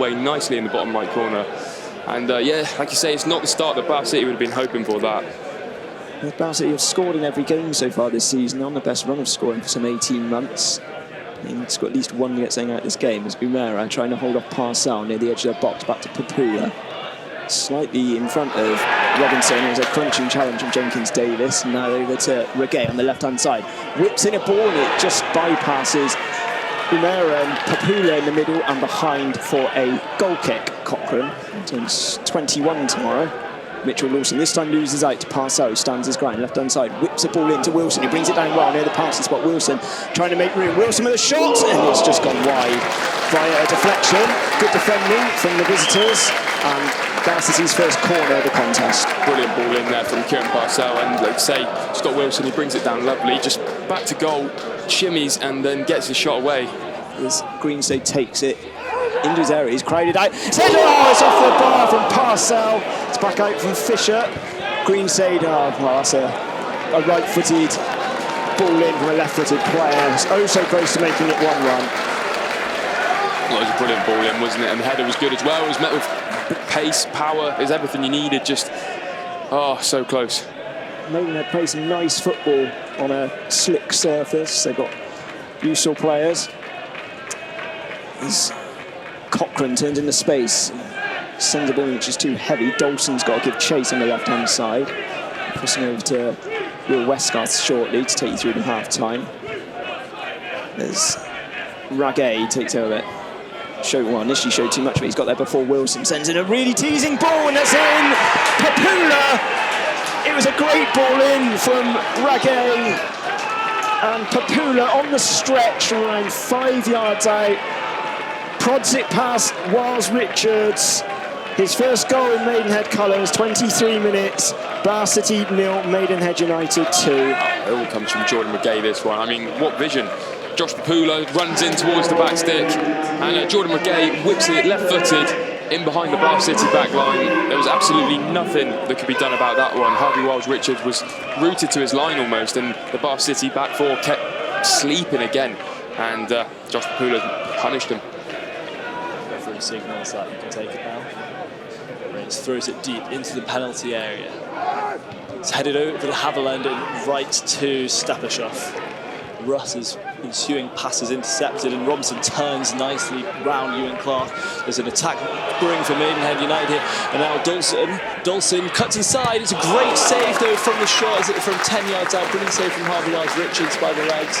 away nicely in the bottom right corner. And yeah, like you say, it's not the start that Bath City would have been hoping for that. Bath City have scored in every game so far this season, on the best run of scoring for some 18 months. He's got at least one to get something out of this game as 𝗛𝗚𝗚𝗛𝗚𝗏 trying to hold off 𝗛𝗚𝗚𝗛𝗏 near the edge of the box, back to 𝗛𝗚𝗚𝗛𝗏. Slightly in front of Robinson. It was a crunching challenge from Jenkins-Davis. Now over to 𝗏𝗏𝗏𝗏 on the left-hand side. Whips in a ball and it just bypasses 𝗛𝗚𝗏𝗏𝗏 and 𝗛𝗚𝗏 in the middle and behind for a goal kick. Cochrane turns 21 tomorrow. Mitchell Lawson this time loses out to 𝗛𝗚𝗏𝗏𝗏, stands his ground, left-hand side, whips the ball into Wilson, he brings it down well near the passing spot. Wilson trying to make room, Wilson with a shot, and it's just gone wide via a deflection. Good defending from the visitors, and Bath City's first corner of the contest. Brilliant ball in there from Kieran 𝗛𝗚𝗏𝗏, and like I say, Scott Wilson, he brings it down lovely, just back to goal, shimmies, and then gets his shot away. As Greenside takes it into his area, he's crowded out. Centre, oh, it's off the bar from 𝗛𝗚𝗏𝗏. It's back out from Fisher. Greenside, oh, well, that's a right-footed ball in from a left-footed player. It's oh so close to making it 1-1. Well, it was a brilliant ball in, wasn't it? And the header was good as well. It was met with pace, power. It was everything you needed. Just, oh, so close. Maidenhead play some nice football on a slick surface. They've got useful players. As Cochrane turns into space, sends a ball which is too heavy. Dawson's got to give chase on the left-hand side. Crossing over to Will Westgarth shortly to take you through to half-time. There's 𝗏𝗏𝗏𝗏 takes over. Initially showed too much, but he's got there before Wilson. Sends in a really teasing ball, and that's in! 𝗛𝗚𝗏𝗏𝗏! It was a great ball in from 𝗏𝗏𝗏𝗏𝗏. And 𝗛𝗚𝗏𝗏𝗏 on the stretch from around 5 yards out. Prods it past Wales Richards. His first goal in Maidenhead colours, 23 minutes. Bath City 0, Maidenhead United 2. It all comes from Jordan McGay, this one. I mean, what vision. Josh 𝗛𝗚𝗏𝗏𝗏 runs in towards the back stick, and Jordan McGay whips it left-footed in behind the Bath City back line. There was absolutely nothing that could be done about that one. Harvey Wales Richards was rooted to his line almost, and the Bath City back four kept sleeping again, and Josh 𝗛𝗚𝗏𝗏𝗏 punished him. Referee signals that you can take it now. Richards throws it deep into the penalty area. It's headed over to the Haviland and right to Stapashov. Russ's ensuing pass is intercepted and Robinson turns nicely round Ewan Clark. There's an attack brewing for Maidenhead United here, and now Dawson cuts inside. It's a great save though from the shot, from 10 yards out. Brilliant save from Harvey Richards by the legs.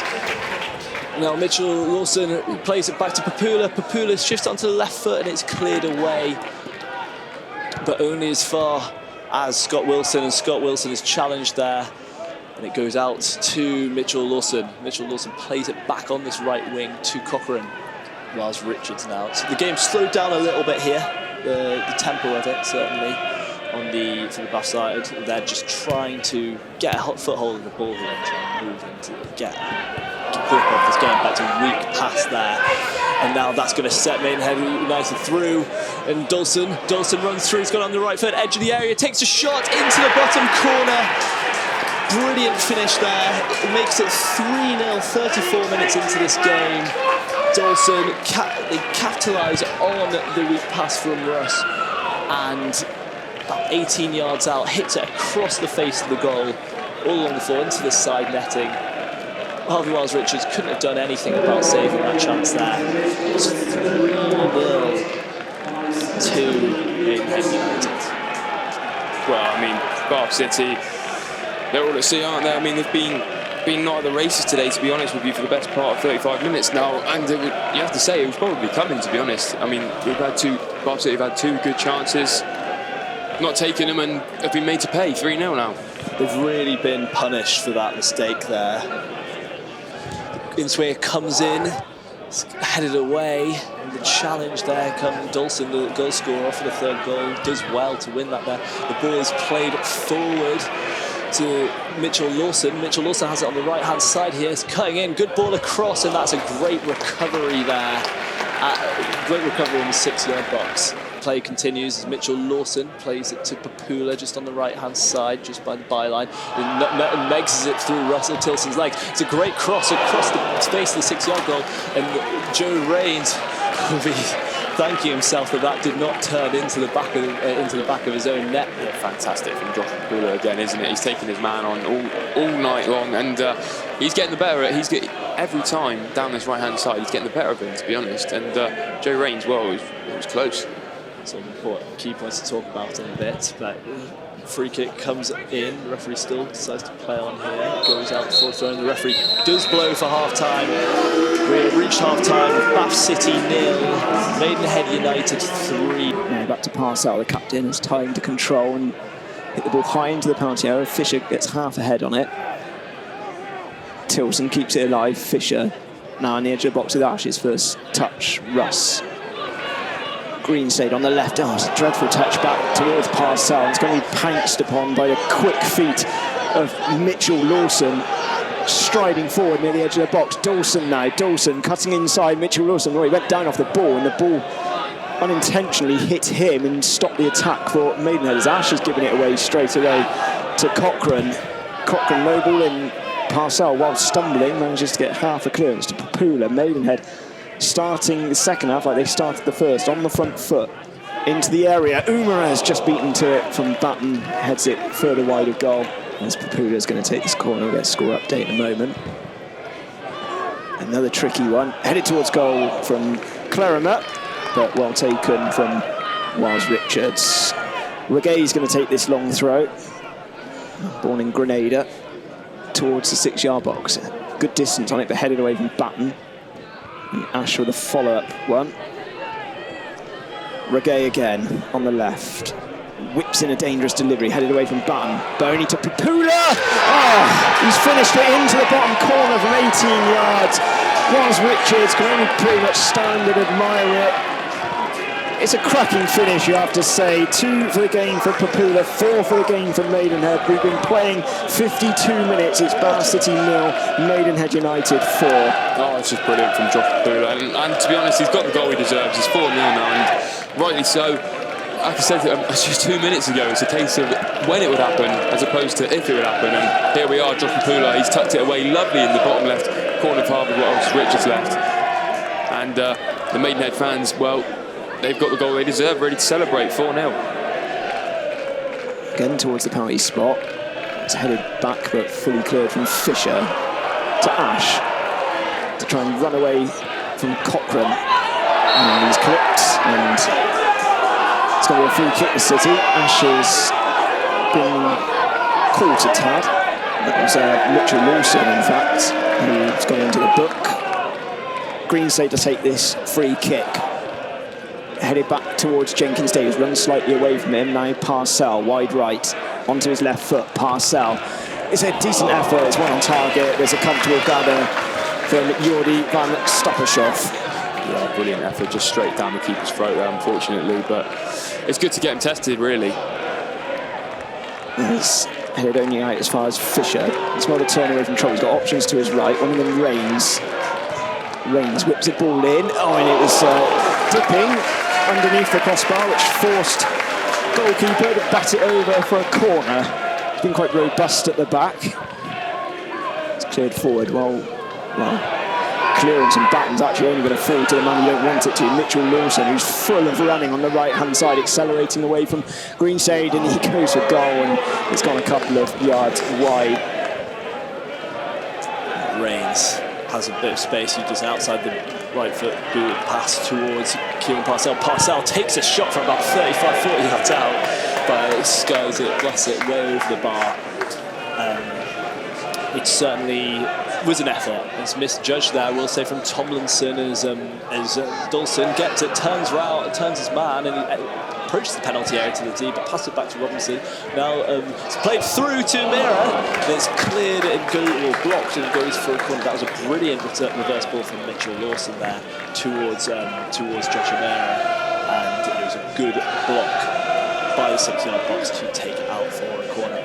Now Mitchell Lawson plays it back to 𝗛𝗚𝗚𝗛𝗚𝗛. 𝗛𝗛𝗚 shifts onto the left foot and it's cleared away, but only as far as Scott Wilson, and Scott Wilson is challenged there. And it goes out to Mitchell Lawson. Mitchell Lawson plays it back on this right wing to Cochrane. Whilst Richards now. So the game slowed down a little bit here. The tempo of it, certainly, for the Bath side. They're just trying to get a foothold of the ball here and try and move into get a grip of this game. Back to a weak pass there. And now that's going to set Maidenhead United through. And Dawson runs through. He's got on the right foot, edge of the area, takes a shot into the bottom corner. Brilliant finish there. It makes it 3-0, 34 minutes into this game. Dawson, they capitalise on the weak pass from Russ, and about 18 yards out, hits it across the face of the goal, all along the floor, into the side netting. Harvey Richards couldn't have done anything about saving that chance there. It's 3-0 to Maidenhead United. Well, I mean, Bath City, they're all at sea, aren't they? I mean, they've been not at the races today, to be honest with you, for the best part of 35 minutes now, and you have to say it was probably coming, to be honest. I mean, Bath City have had two good chances, not taking them, and have been made to pay 3-0 now. They've really been punished for that mistake there. Insway comes in, headed away, and the challenge there comes Dawson, the goal scorer for the third goal, does well to win that there. The ball is played forward to Mitchell Lawson. Mitchell Lawson has it on the right-hand side here. He's cutting in, good ball across, and that's a great recovery there. Great recovery in the 6-yard box. Play continues as Mitchell Lawson plays it to 𝗛𝗚𝗚𝗛𝗚𝗛 just on the right-hand side, just by the byline. And Meggs it through Russell Tilson's legs. It's a great cross across the space of the 6-yard goal, and Joe Rains will be thanking himself that did not turn into the back of his own net. Yeah, fantastic from Josh 𝗛𝗚𝗚𝗛𝗚 again, isn't it? He's taking his man on all night long, and he's getting the better. Every time down this right-hand side, he's getting the better of him, to be honest. And Joe Rains, well, it was close. Some important key points to talk about in a bit, but free kick comes in. The referee still decides to play on here. Goes out before throwing. The referee does blow for half-time. We have reached half-time with Bath City 0, Maidenhead United 3. Now back to Parcell, the captain, has time to control and hit the ball high into the penalty area. Fisher gets half a head on it. Tilson keeps it alive. Fisher now on the edge of the box with Ash's first touch. Russ. Greenstade on the left. Oh, it's a dreadful touch back towards Parcell. It's going to be pounced upon by the quick feet of Mitchell Lawson, striding forward near the edge of the box. Dawson cutting inside Mitchell Lawson. Well, he went down off the ball, and the ball unintentionally hit him and stopped the attack for Maidenhead, as Ash has given it away straight away to Cochrane. Cochrane low ball in. Parcell, while stumbling, manages to get half a clearance to 𝗛𝗚𝗚𝗛𝗚𝗛. Maidenhead starting the second half like they started the first, on the front foot into the area. 𝗚𝗛𝗚𝗛𝗏 just beaten to it from Batten, heads it further wide of goal. As 𝗛𝗛𝗚𝗏 is going to take this corner. We'll get a score update in a moment. Another tricky one, headed towards goal from 𝗛𝗏𝗏𝗏𝗏, but well taken from Wiles Richards. Regay's going to take this long throw, born in Grenada, towards the 6-yard box. Good distance on it, but headed away from Batten. And Ash with a follow-up one. Regay again on the left. Whips in a dangerous delivery, headed away from Batten. Boney to 𝗛𝗚𝗚𝗏𝗏𝗏𝗏. Oh, he's finished it into the bottom corner from 18 yards. Wiles Richards can only pretty much stand and admire it. It's a cracking finish, you have to say. 2 for the game for 𝗛𝗚𝗏𝗏𝗏𝗏, 4 for the game for Maidenhead. We've been playing 52 minutes. It's Bath City 0, Maidenhead United 4. Oh, it's just brilliant from Josh 𝗛𝗚𝗏𝗏𝗏𝗏. And to be honest, he's got the goal he deserves. It's 4-0 now, and rightly so. Like I said just 2 minutes ago, it's a case of when it would happen as opposed to if it would happen. And here we are, Josh 𝗛𝗚𝗏𝗏𝗏𝗏. He's tucked it away lovely in the bottom left corner of Harvey Richards left. And the Maidenhead fans, well, they've got the goal they deserve, ready to celebrate. 4-0. Again towards the penalty spot. It's headed back but fully cleared from Fisher to Ash to try and run away from Cochrane. And he's clipped, and it's going to be a free kick to City. Ash has been caught a tad. That was Mitchell Lawson, in fact, who's gone into the book. Greenside to take this free kick. Headed back towards Jenkins Davis, runs slightly away from him. Now Parcell, wide right, onto his left foot. Parcell. It's a decent effort, it's one on target. There's a comfortable gather from Jordi van Stappershoff. Yeah, brilliant effort, just straight down the keeper's throat there, unfortunately. But it's good to get him tested, really. He's headed only out as far as Fisher. It's not a turn away from trouble. He's got options to his right. One of them, Reigns. Reigns whips the ball in. Oh, and it was dipping underneath the crossbar, which forced goalkeeper to bat it over for a corner. He's been quite robust at the back. It's cleared forward. Well, clearance and batten's actually only going to fall to the man you don't want it to, Mitchell Lawson, who's full of running on the right-hand side, accelerating away from Greenside, and he goes for goal, and it's gone a couple of yards wide. Reigns has a bit of space. He just outside the right foot boot pass towards Kieran Parcell. Parcell takes a shot from about 35-40 yards out, but skies it, blasts it way over the bar. It certainly was an effort. It's misjudged there, we'll say, from Tomlinson as Dawson gets it, turns his man, and he approaches the penalty area to the D, but passes it back to Robinson. Now it's played through to Mira, and it's cleared and blocked, and it goes for a corner. That was a brilliant reverse ball from Mitchell Lawson there towards Joshua Mira, and it was a good block by the 6-yard box to take it out for a corner.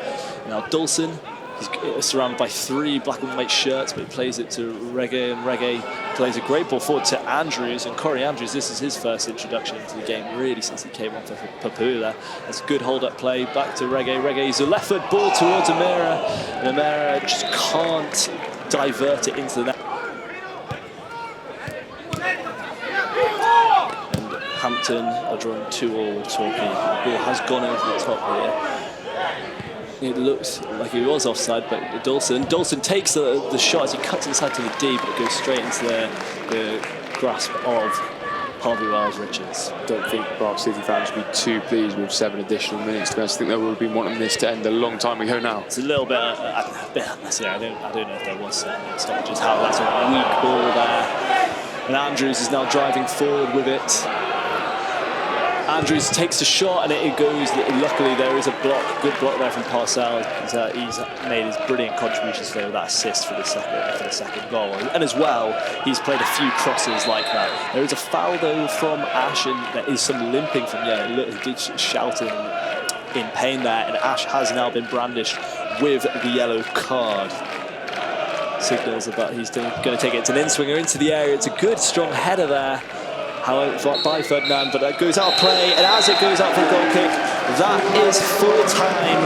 Now Dawson, he's surrounded by 3 black and white shirts, but he plays it to Reggae, and Reggae plays a great ball forward to Andrews, and Corey Andrews, this is his first introduction into the game, really, since he came on for Papula. That's a good hold-up play, back to Reggae. Reggae's a left foot ball towards Amira, and Amira just can't divert it into the net. And Hampton are drawing 2-2 with Torquay. The ball has gone over the top here. It looks like he was offside, but Dawson takes the shot as he cuts inside to the D, but it goes straight into the grasp of Harvey Wells-Richards. I don't think Bath City fans would be too pleased with 7 additional minutes. I think they would have been wanting this to end a long time ago now. It's a little bit unnecessary. I don't know if there was stoppages. How that's a weak ball there. And Andrews is now driving forward with it. Andrews takes the shot, and it goes. Luckily, there is a good block there from Parcell. He's made his brilliant contributions today with that assist for the second goal. And as well, he's played a few crosses like that. There is a foul though from Ash, and there is some limping from Look, he did shout in pain there, and Ash has now been brandished with the yellow card. Signals about he's going to take it. It's an in-swinger into the area. It's a good, strong header there. However, by Ferdinand, but that goes out of play, and as it goes out for a goal kick, that is full time.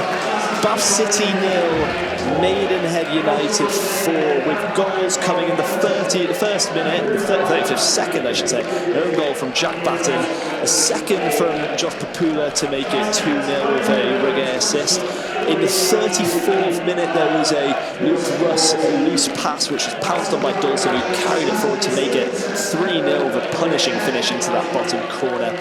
Bath City 0, Maidenhead United 4, with goals coming in the 31st minute, the 35th second, I should say. An own goal from Jack Batten, a second from Josh Papula to make it 2-0 with a Reggae assist. In the 34th minute, there was a Luke Russ loose pass, which was pounced on by Dawson, who carried it forward to make it 3-0 with a punishing finish into that bottom corner.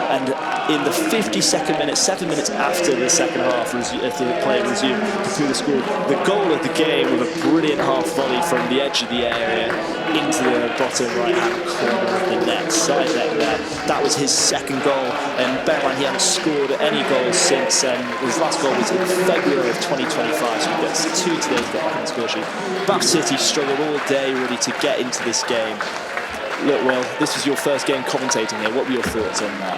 And in the 52nd minute, 7 minutes after the second half, after the play resumed, Papula scored the goal of the game with a brilliant half volley from the edge of the area into the bottom right-hand corner of the net, side net there. That was his second goal, and bear in mind he hadn't scored any goals since his last goal was in February of 2025, so he gets 2 today to get back on the score sheet. Bath City struggled all day really to get into this game. Look, well, this was your first game commentating here. What were your thoughts on that?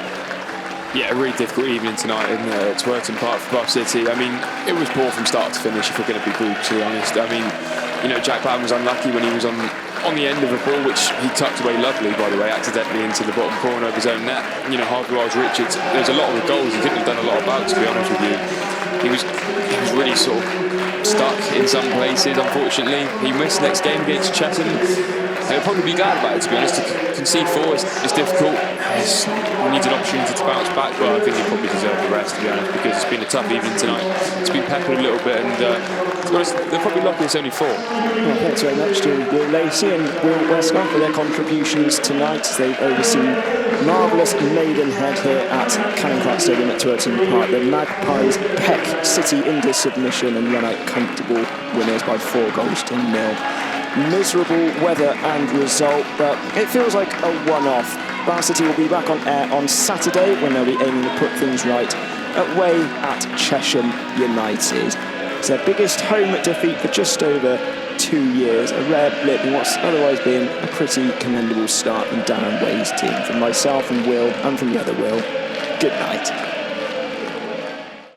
Yeah, a really difficult evening tonight in Twerton Park for Bath City. I mean, it was poor from start to finish, if we're going to be brutally honest. I mean, Jack Batten was unlucky when he was on the end of a ball, which he tucked away lovely, by the way, accidentally into the bottom corner of his own net. Harvey Wells-Richards, there's a lot of the goals he couldn't have done a lot about, to be honest with you. He was really sort of stuck in some places, unfortunately. He missed next game against Chatham. they'll probably be glad about it, to be honest. To concede 4 is difficult. We need an opportunity to bounce back. Well, I think they probably deserve the rest, to be honest, because it's been a tough evening tonight. It's been peppered a little bit, and to be honest, they're probably lucky it's only 4. Well, thanks very much to Will Lacey and Will Westgarth for their contributions tonight as they've overseen marvellous Maidenhead here at Callum Stadium at 𝗛𝗚𝗛𝗚𝗛𝗧 Park. The Magpies peck City into submission and run out comfortable winners by 4 goals to 0. Miserable weather and result, but it feels like a one-off. Bar City will be back on air on Saturday when they'll be aiming to put things right away at Chesham United. It's their biggest home defeat for just over 2 years, a rare blip in what's otherwise been a pretty commendable start from Darren Way's team. From myself and Will, and from the other Will, good night.